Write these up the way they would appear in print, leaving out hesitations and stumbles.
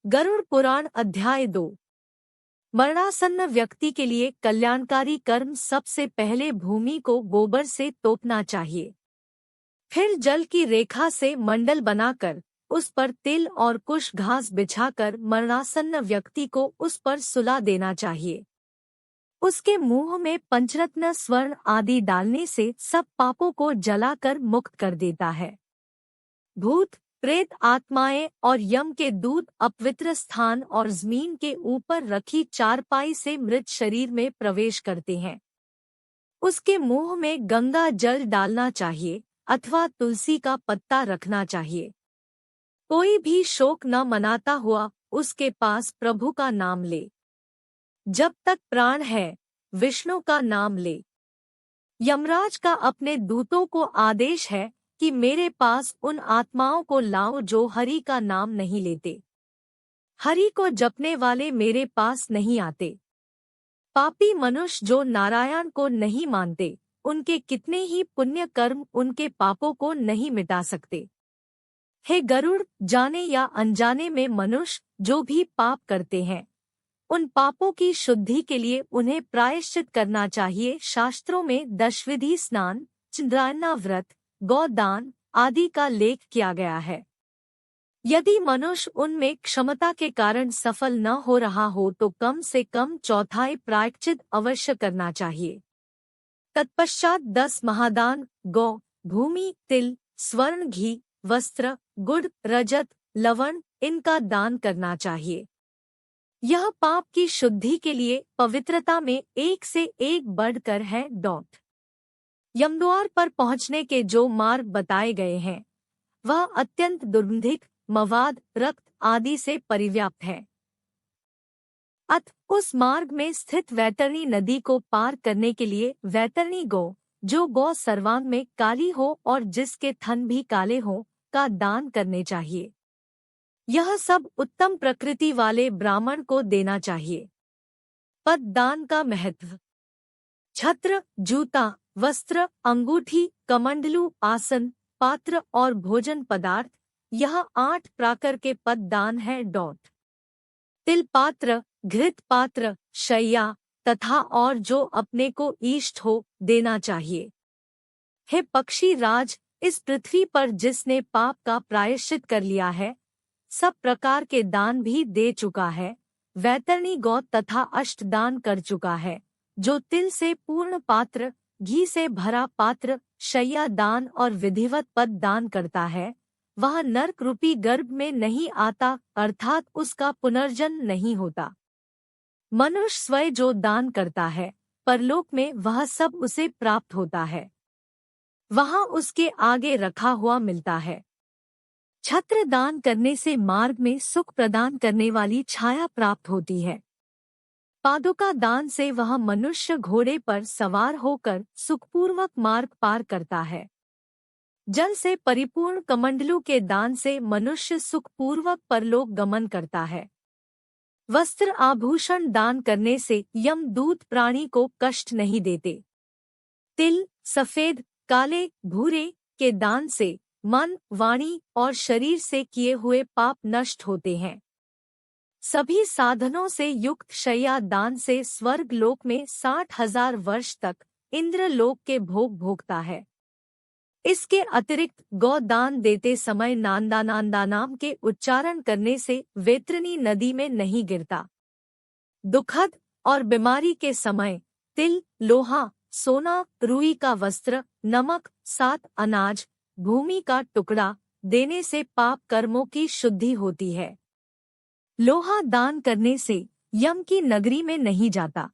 गरुड़ पुराण अध्याय 2। मरणासन्न व्यक्ति के लिए कल्याणकारी कर्म सबसे पहले भूमि को गोबर से तोपना चाहिए। फिर जल की रेखा से मंडल बनाकर उस पर तिल और कुश घास बिछाकर मरणासन्न व्यक्ति को उस पर सुला देना चाहिए। उसके मुंह में पंचरत्न स्वर्ण आदि डालने से सब पापों को जलाकर मुक्त कर देता है। भूत प्रेत आत्माएं और यम के दूत अपवित्र स्थान और जमीन के ऊपर रखी चारपाई से मृत शरीर में प्रवेश करते हैं। उसके मुंह में गंगा जल डालना चाहिए अथवा तुलसी का पत्ता रखना चाहिए। कोई भी शोक न मनाता हुआ उसके पास प्रभु का नाम ले। जब तक प्राण है विष्णु का नाम ले। यमराज का अपने दूतों को आदेश है कि मेरे पास उन आत्माओं को लाओ जो हरि का नाम नहीं लेते। हरि को जपने वाले मेरे पास नहीं आते। पापी मनुष्य जो नारायण को नहीं मानते, उनके कितने ही पुण्य कर्म उनके पापों को नहीं मिटा सकते। हे गरुड़, जाने या अनजाने में मनुष्य जो भी पाप करते हैं, उन पापों की शुद्धि के लिए उन्हें प्रायश्चित करना चाहिए। शास्त्रों में दशविधि स्नान, चंद्रायना व्रत, गौदान आदि का लेख किया गया है। यदि मनुष्य उनमें क्षमता के कारण सफल न हो रहा हो तो कम से कम चौथाई प्रायश्चित अवश्य करना चाहिए। तत्पश्चात 10 महादान गौ, भूमि, तिल, स्वर्ण, घी, वस्त्र, गुड़, रजत, लवण इनका दान करना चाहिए। यह पाप की शुद्धि के लिए पवित्रता में एक से एक बढ़कर है। यमद्वार पर पहुंचने के जो मार्ग बताए गए हैं वह अत्यंत दुर्गंधित, मवाद, रक्त आदि से परिव्याप्त है। उस मार्ग में स्थित वैतरणी नदी को पार करने के लिए वैतरणी गौ, जो गौ सर्वांग में काली हो और जिसके थन भी काले हो, का दान करने चाहिए। यह सब उत्तम प्रकृति वाले ब्राह्मण को देना चाहिए। पद दान का महत्व। छत्र, जूता, वस्त्र, अंगूठी, कमंडलू, आसन, पात्र और भोजन पदार्थ, यह 8 प्रकार के पद दान है। तिल पात्र, घृत पात्र, शैया तथा और जो अपने को इष्ट हो देना चाहिए। हे पक्षी राज, इस पृथ्वी पर जिसने पाप का प्रायश्चित कर लिया है, सब प्रकार के दान भी दे चुका है, वैतरणी गौ तथा अष्ट दान कर चुका है। जो तिल से पूर्ण पात्र, घी से भरा पात्र, शैया दान और विधिवत पद दान करता है, वह नरक रूपी गर्भ में नहीं आता, अर्थात उसका पुनर्जन्म नहीं होता। मनुष्य स्वयं जो दान करता है, परलोक में वह सब उसे प्राप्त होता है, वहां उसके आगे रखा हुआ मिलता है। छत्र दान करने से मार्ग में सुख प्रदान करने वाली छाया प्राप्त होती है। पादुका दान से वह मनुष्य घोड़े पर सवार होकर सुखपूर्वक मार्ग पार करता है। जल से परिपूर्ण कमंडलू के दान से मनुष्य सुखपूर्वक परलोक गमन करता है। वस्त्र आभूषण दान करने से यमदूत प्राणी को कष्ट नहीं देते। तिल, सफेद, काले, भूरे के दान से मन, वाणी और शरीर से किए हुए पाप नष्ट होते हैं। सभी साधनों से युक्त शैया दान से स्वर्ग लोक में 60,000 वर्ष तक इंद्रलोक के भोग भोगता है। इसके अतिरिक्त गौ दान देते समय नांदा नाम के उच्चारण करने से वैतरणी नदी में नहीं गिरता। दुखद और बीमारी के समय तिल, लोहा, सोना, रुई का वस्त्र, नमक, 7 अनाज, भूमि का टुकड़ा देने से पाप कर्मों की शुद्धि होती है। लोहा दान करने से यम की नगरी में नहीं जाता।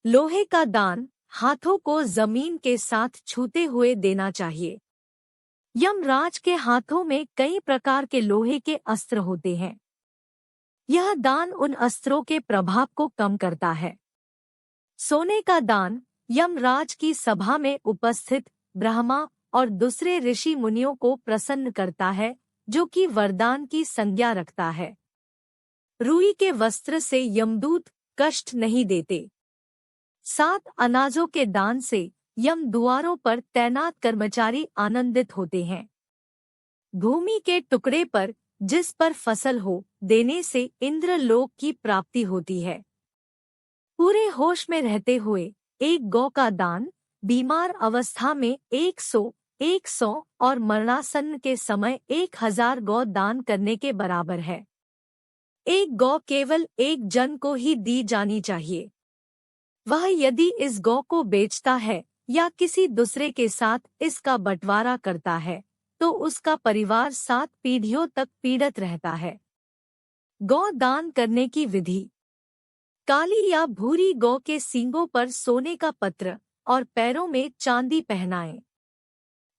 लोहे का दान हाथों को जमीन के साथ छूते हुए देना चाहिए। यमराज के हाथों में कई प्रकार के लोहे के अस्त्र होते हैं। यह दान उन अस्त्रों के प्रभाव को कम करता है। सोने का दान यमराज की सभा में उपस्थित ब्रह्मा और दूसरे ऋषि मुनियों को प्रसन्न करता है, जो कि वरदान की संज्ञा रखता है। रुई के वस्त्र से यमदूत कष्ट नहीं देते। 7 अनाजों के दान से यम द्वारों पर तैनात कर्मचारी आनंदित होते हैं। भूमि के टुकड़े पर जिस पर फसल हो, देने से इंद्रलोक की प्राप्ति होती है। पूरे होश में रहते हुए एक गौ का दान बीमार अवस्था में 100 और मरणासन्न के समय 1000 गौ दान करने के बराबर है। एक गौ केवल एक जन को ही दी जानी चाहिए। वह यदि इस गौ को बेचता है या किसी दूसरे के साथ इसका बंटवारा करता है तो उसका परिवार 7 पीढ़ियों तक पीड़ित रहता है। गौ दान करने की विधि। काली या भूरी गौ के सींगों पर सोने का पत्र और पैरों में चांदी पहनाएं।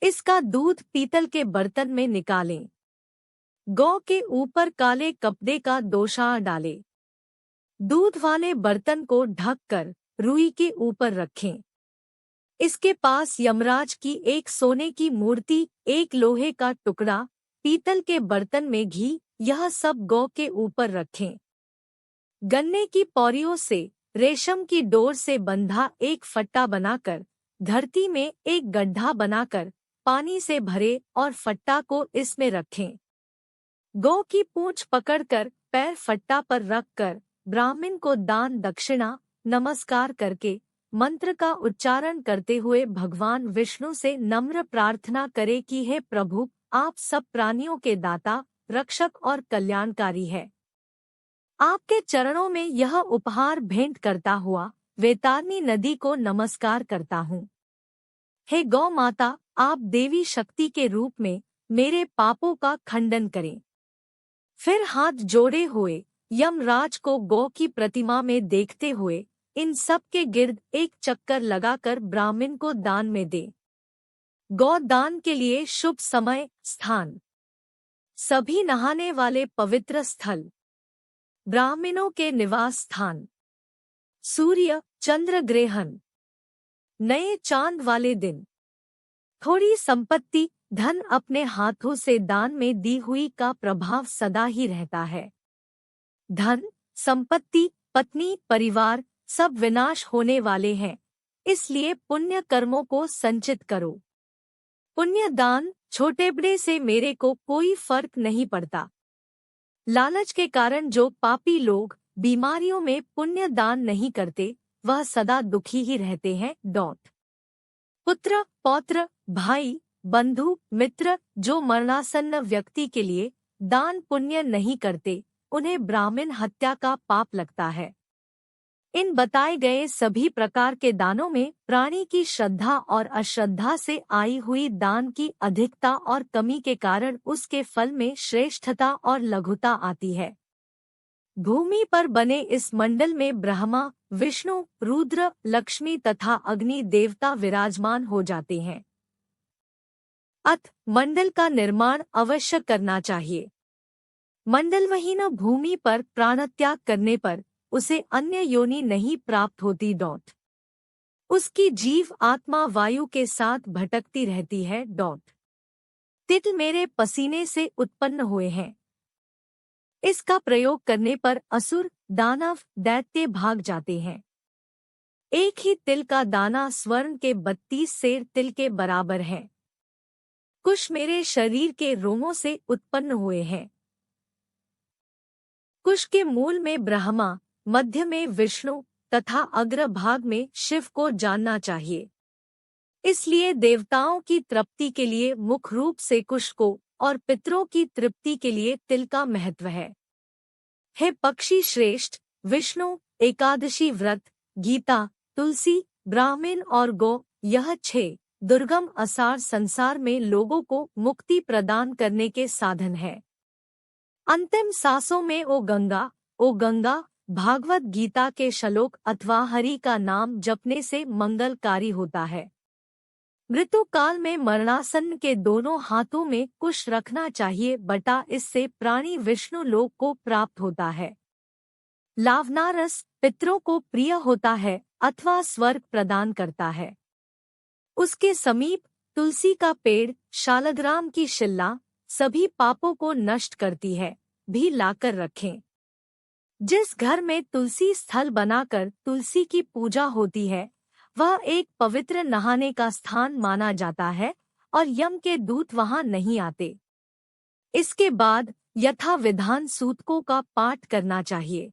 इसका दूध पीतल के बर्तन में निकालें। गौ के ऊपर काले कपड़े का दोशार डालें। दूध वाले बर्तन को ढककर रुई के ऊपर रखें। इसके पास यमराज की एक सोने की मूर्ति, एक लोहे का टुकड़ा, पीतल के बर्तन में घी, यह सब गौ के ऊपर रखें। गन्ने की पौरियों से रेशम की डोर से बंधा एक फट्टा बनाकर धरती में एक गड्ढा बनाकर पानी से भरे और फट्टा को इसमें रखें। गौ की पूंछ पकड़कर पैर फट्टा पर रखकर ब्राह्मण को दान दक्षिणा नमस्कार करके मंत्र का उच्चारण करते हुए भगवान विष्णु से नम्र प्रार्थना करे कि हे प्रभु, आप सब प्राणियों के दाता, रक्षक और कल्याणकारी है। आपके चरणों में यह उपहार भेंट करता हुआ वैतरणी नदी को नमस्कार करता हूँ। हे गौ माता, आप देवी शक्ति के रूप में मेरे पापों का खंडन करें। फिर हाथ जोड़े हुए यमराज को गौ की प्रतिमा में देखते हुए इन सब के गिर्द एक चक्कर लगाकर ब्राह्मण को दान में दे। गौ दान के लिए शुभ समय स्थान। सभी नहाने वाले पवित्र स्थल। ब्राह्मणों के निवास स्थान। सूर्य चंद्र ग्रहण। नए चांद वाले दिन। थोड़ी संपत्ति धन अपने हाथों से दान में दी हुई का प्रभाव सदा ही रहता है। धन, संपत्ति, पत्नी, परिवार सब विनाश होने वाले हैं, इसलिए पुण्य कर्मों को संचित करो। पुण्य दान छोटे बड़े से मेरे को कोई फर्क नहीं पड़ता। लालच के कारण जो पापी लोग बीमारियों में पुण्य दान नहीं करते वह सदा दुखी ही रहते हैं। पुत्र, पौत्र, भाई, बंधु, मित्र जो मरणासन्न व्यक्ति के लिए दान पुण्य नहीं करते उन्हें ब्राह्मण हत्या का पाप लगता है। इन बताए गए सभी प्रकार के दानों में प्राणी की श्रद्धा और अश्रद्धा से आई हुई दान की अधिकता और कमी के कारण उसके फल में श्रेष्ठता और लघुता आती है। भूमि पर बने इस मंडल में ब्रह्मा, विष्णु, रुद्र, लक्ष्मी तथा अग्नि देवता विराजमान हो जाते हैं। अतः मंडल का निर्माण अवश्य करना चाहिए। मंडलविहीन भूमि पर प्राणत्याग करने पर उसे अन्य योनि नहीं प्राप्त होती। उसकी जीव आत्मा वायु के साथ भटकती रहती है। तिल मेरे पसीने से उत्पन्न हुए हैं। इसका प्रयोग करने पर असुर, दानव, दैत्य भाग जाते हैं। एक ही तिल का दाना स्वर्ण के 32 सेर तिल के बराबर है। कुश मेरे शरीर के रोमों से उत्पन्न हुए हैं। कुश के मूल में ब्रह्मा, मध्य में विष्णु तथा अग्र भाग में शिव को जानना चाहिए। इसलिए देवताओं की तृप्ति के लिए मुख्य रूप से कुश को और पितरों की तृप्ति के लिए तिल का महत्व है। हे पक्षी श्रेष्ठ, विष्णु, एकादशी व्रत, गीता, तुलसी, ब्राह्मण और गौ, यह 6 दुर्गम आसार संसार में लोगों को मुक्ति प्रदान करने के साधन है। अंतिम सांसों में ओ गंगा भागवत गीता के श्लोक अथवा हरि का नाम जपने से मंगलकारी होता है। मृत्यु काल में मरणासन्न के दोनों हाथों में कुश रखना चाहिए बटा इससे प्राणी विष्णु लोक को प्राप्त होता है। लावनारस पितरों को प्रिय होता है अथवा स्वर्ग प्रदान करता है। उसके समीप तुलसी का पेड़, शालग्राम की शिल्ला सभी पापों को नष्ट करती है, भी लाकर रखें। जिस घर में तुलसी स्थल बनाकर तुलसी की पूजा होती है वह एक पवित्र नहाने का स्थान माना जाता है और यम के दूत वहां नहीं आते। इसके बाद यथा विधान सूतकों का पाठ करना चाहिए।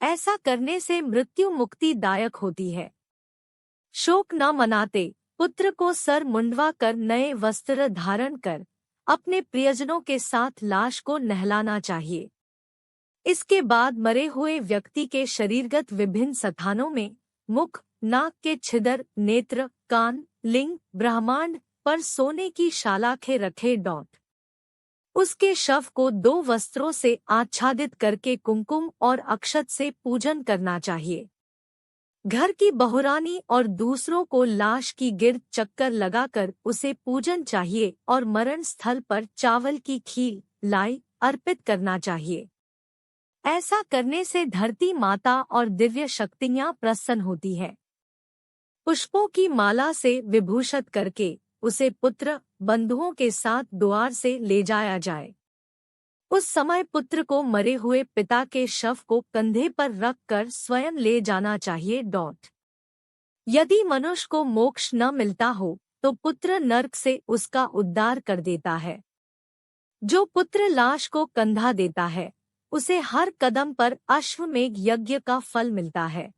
ऐसा करने से मृत्यु मुक्तिदायक होती है। शोक न मनाते पुत्र को सर मुंडवा कर नए वस्त्र धारण कर अपने प्रियजनों के साथ लाश को नहलाना चाहिए। इसके बाद मरे हुए व्यक्ति के शरीरगत विभिन्न स्थानों में मुख, नाक के छिद्र, नेत्र, कान, लिंग, ब्रह्मांड पर सोने की शालाखें रखे डॉट उसके शव को 2 वस्त्रों से आच्छादित करके कुमकुम और अक्षत से पूजन करना चाहिए। घर की बहुरानी और दूसरों को लाश की गिर्द चक्कर लगाकर उसे पूजन चाहिए और मरण स्थल पर चावल की खीर, लाई अर्पित करना चाहिए। ऐसा करने से धरती माता और दिव्य शक्तियां प्रसन्न होती है। पुष्पों की माला से विभूषित करके उसे पुत्र बंधुओं के साथ द्वार से ले जाया जाए। उस समय पुत्र को मरे हुए पिता के शव को कंधे पर रखकर स्वयं ले जाना चाहिए। यदि मनुष्य को मोक्ष न मिलता हो तो पुत्र नरक से उसका उद्धार कर देता है। जो पुत्र लाश को कंधा देता है उसे हर कदम पर अश्वमेध यज्ञ का फल मिलता है।